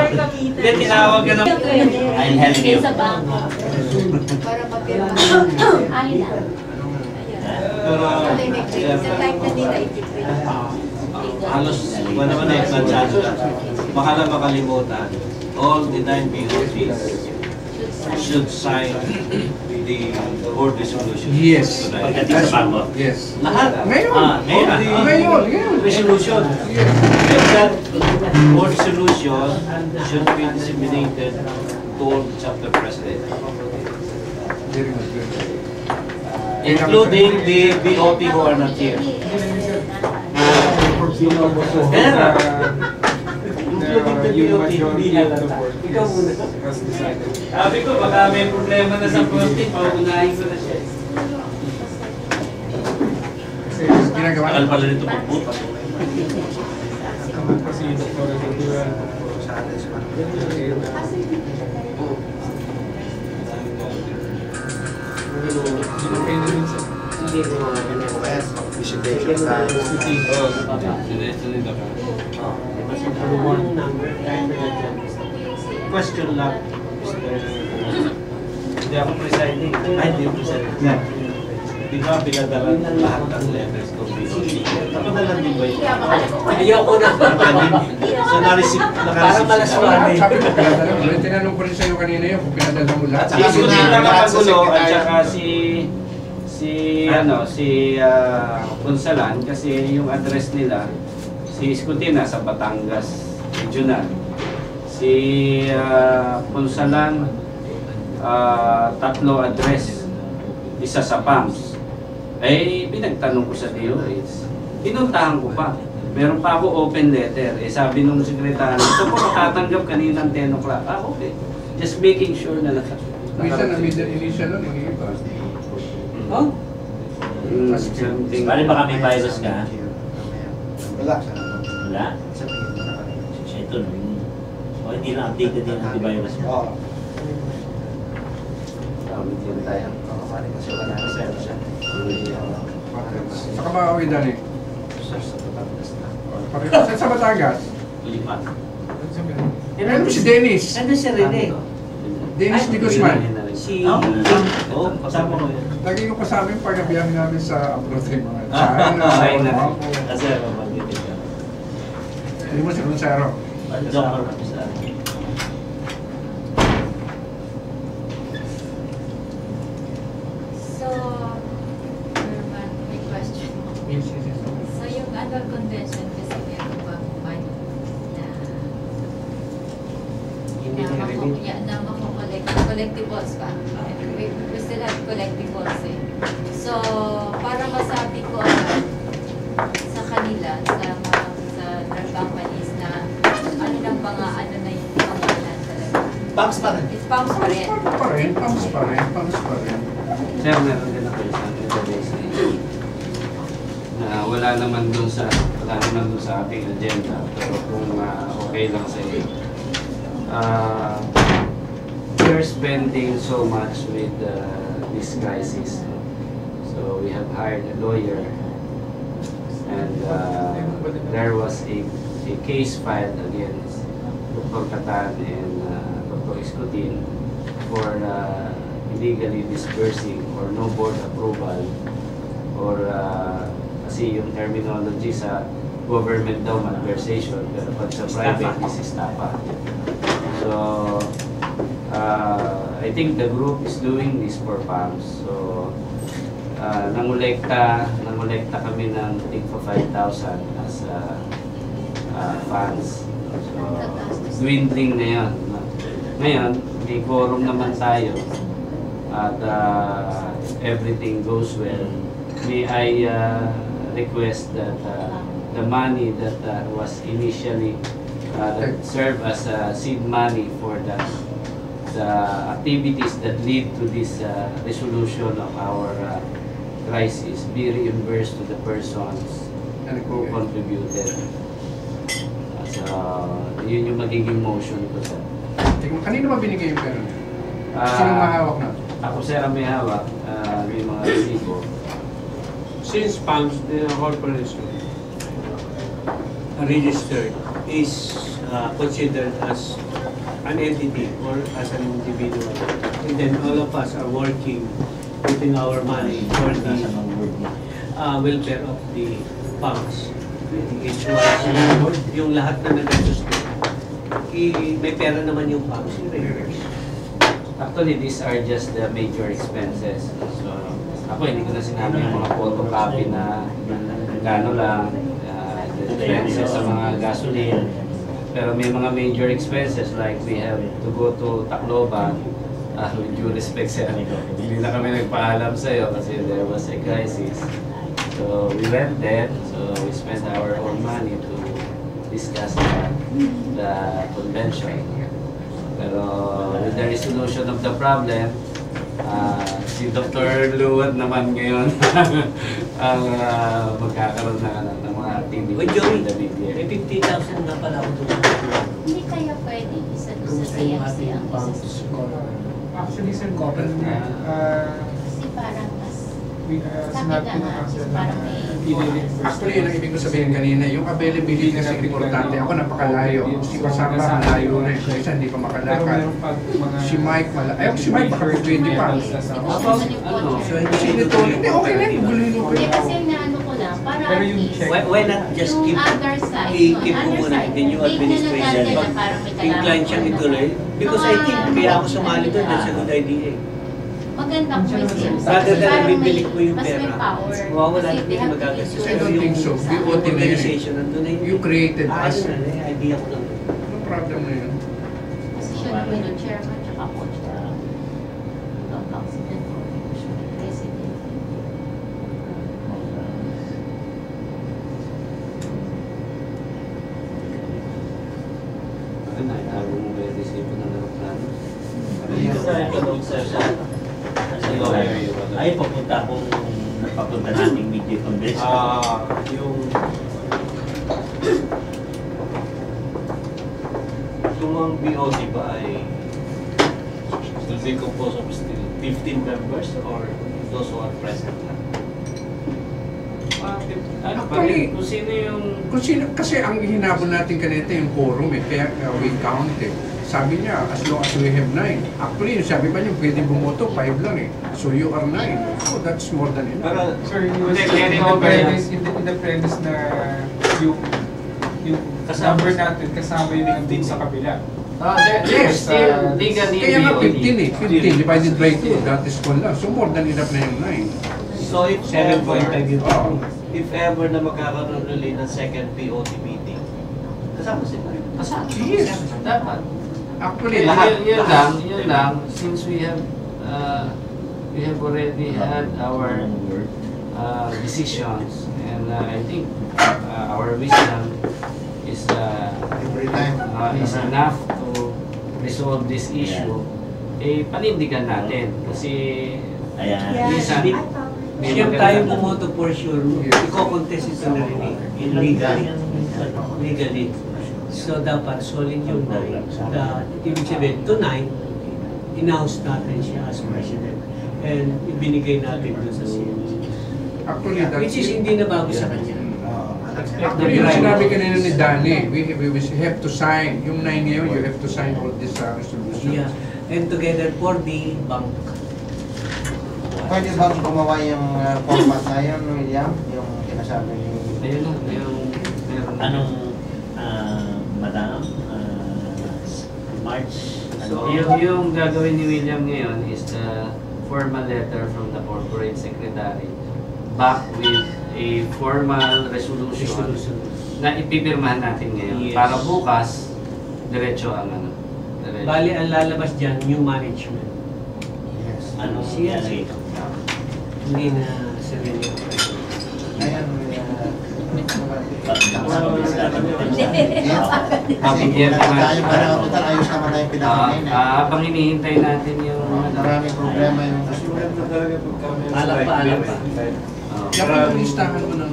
Hindi, tinawag ka na. I'll help you. Sa bangko. Para papirma. Ay lang. Sa type na nila, halos wala naman na planchado lang. Baka lang makalimutan. All the 9 BOTs should sign the board resolution. Yes. Pagdating sa bangko. Yes. Lahat. Ngayon. Ngayon. Resolution. And that board resolution should be disseminated to all the chapter president. Very good. Including the BOT who are not here. Yung majority of the board has decided. Sabi ko, baka may problema na sa posting, pauunahin ko na siya. Kasi ginagawa Tagal pala nito pagpupa. Kasi yung Dr. Ventura, Question lang, hindi ako presiding. Ay, hindi ako presiding. Di ba pinadala lahat ng letters to BOT? Napadalan din ba yun? Ayoko na. So, na-receive Parang malaswari. Sabi ko, pinadala mo. Tinanong ko rin sa'yo kanina yun kung pinadala mo lahat. Si Iskutin na nakagulo at saka si Punsalan kasi yung address nila, si Iskutin sa Batangas Regional. Si Punsalan, tatlo address, isa sa PAMS. Eh, pinagtanong ko sa DOH. Pinuntahan ko pa. Meron pa ako open letter. Eh, sabi nung sekretary, ito po matatanggap kaninang 10 o'clock. Ah, okay. Just making sure na Minsan na initial nun, mag-iiba. Oh? something. Bali baka may virus ka? Wala. Wala? Siya ito, no? O hindi lang updated din ang antivirus mo? Oo. Tawag yun tayo. Kasi wala na siya. Saka ba awi dali? Sa Batangas? Lipat. Ano si Dennis? Ano si Rene? Dennis Di Guzman. Si... Oo, kasama ko yun. Lagi ko kasama yung pagkabiyahe namin sa abroad yung mga China. Kasi mabagigit ka. Hindi mo si Cruzero. Joker kami sa... So, may question. So, yung annual convention kasi meron bang money na makukolect, collectibles pa. We still have collectibles eh. So, para masabi ko sa kanila, sa drug companies na ano ng mga ano na yung pangalan talaga. Pumps pa rin. It's pumps pa rin. Pumps pa rin. Sir, meron din ako isang database na wala naman dun sa ating agenda. Pero kung okay lang sa iyo. We're spending so much with this crisis. So we have hired a lawyer and there was a case filed against Dr. Catan and Dr. Iskutin for illegally disbursing or no board approval or kasi yung terminology sa government daw malversation pero pag sa private is estafa. So I think the group is doing this for PAMS. So nangolekta kami ng tig for 5,000 as funds. So dwindling na yun. Ngayon, may quorum naman tayo at everything goes well. May I request that the money that was initially that served as seed money for the activities that lead to this resolution of our crisis be reimbursed to the persons who contributed. So, yun yung magiging motion ko, sir. Kanino ba binigay yung pera? Sino mahawak na? Ako, sir, ang may hawak. May mga resibo. Since PAMS, the corporation registered is considered as an entity or as an individual. And then all of us are working, putting our money for the welfare of the punks. Each one, yung lahat na nag-register, may pera naman yung punks, i-reverse. Actually, these are just the major expenses. So, ako hindi ko na sinabi yung mga photocopy na gano'n lang, the expenses sa mga gasoline. Pero may mga major expenses like we have to go to Tacloban. With due respect sir, hindi na kami nagpaalam sa'yo kasi there was a crisis. So we went there, so we spent our own money to discuss the convention. Pero with the resolution of the problem, si Dr. Luwad naman ngayon ang magkakaroon ng mga activities in the media. May 50,000 na pala ako doon. Hindi kaya pwede isa sa CMC ang isa. Actually, sir, kasi Kasi parang mas sinabi ko na kasi parang may Actually, yun ang ibig ko sabihin kanina, yung availability kasi importante. Ako napakalayo. Si Basamba malayo rin. Isa hindi pa makalakad. Si Mike malayo. Si Mike baka pwede pa. Sino to? Hindi, okay na yung gulo yung Hindi kasi naano ko lang, para at least Why not just yung keep other side, i-keep mo muna the new administration pag incline siyang ituloy? Because I think kaya ako sumali doon, that's a good idea. magandang choice yun. Rather than Parang bibilik mo yung mas pera. may power. Mawawala Kasi na they yung have to magagastos. issue I don't think so. sa- BOT na yun. Organization, nandun na You created us. Ayun na, idea ko lang. No problem na yun. Position ko yung chairman tsaka coach. Councilman ko, president. Ano na, itago mo ba yung resibo ng aeroplano? Ay, papunta akong napapunta nating media convention. Yung ang BOD ba ay will be composed of still 15 members or those who are present lang? Ano pa Actually, rin, kung sino yung... Kasi ang hinabol natin kanina yung quorum eh, kaya we count eh. Sabi niya, as long as we have 9. Actually, sabi pa niya, pwede bumoto, 5 lang eh. So you are 9. So that's more than enough. Pero, Sir, you was Hindi, in the premise, in the premise na yung number natin kasama yung nandun sa kabila. Yes, still legally kaya nga BOD. 15 eh. 15 divided by 2, that is 1 lang. So more than enough na yung 9. so if 7.5 yun. Oh. if ever na magkakaroon ulit ng second POT meeting, kasama sila. Kasama. Yes. Dapat. Actually, Lahat, lahat. yun lang, since we have already had our decisions, and I think our wisdom is Every time. is enough to resolve this issue. Eh, panindigan natin kasi Ayan. minsan may Siyempre maganda- tayo bumoto for sure, i-contest ito na rin legally. So dapat solid yung 9. Ibig sabihin, to 9, in-house natin siya as president. And ibinigay natin doon sa CMC. Actually, that's Which is hindi na bago sa kanya. Actually, yung sinabi kanina ni Danny, we have to sign, yung 9 ngayon, you have to sign all these resolutions. Yeah. And together for the bank. Pwede bang gumawa yung format na yun, William? Yung sinasabi ni... Ayun lang, yung meron. Anong, madam, March? So, yung gagawin ni William ngayon is the formal letter from the corporate secretary back with a formal resolution na ipipirmahan natin ngayon. Yes. Para bukas, diretso ang ano. Diretso. Bali, ang lalabas dyan, new management. Yes. Anong Siya, yan? Hindi na sarili ang president. Ayan, Mabigyan naman. tayo pa na total, ayos naman na yung pinakain eh. Habang hinihintay natin yung... Maraming problema yung... Assured na talaga pagka may Alam pa, alam pa. Oh. Kaya kung listahan mo ng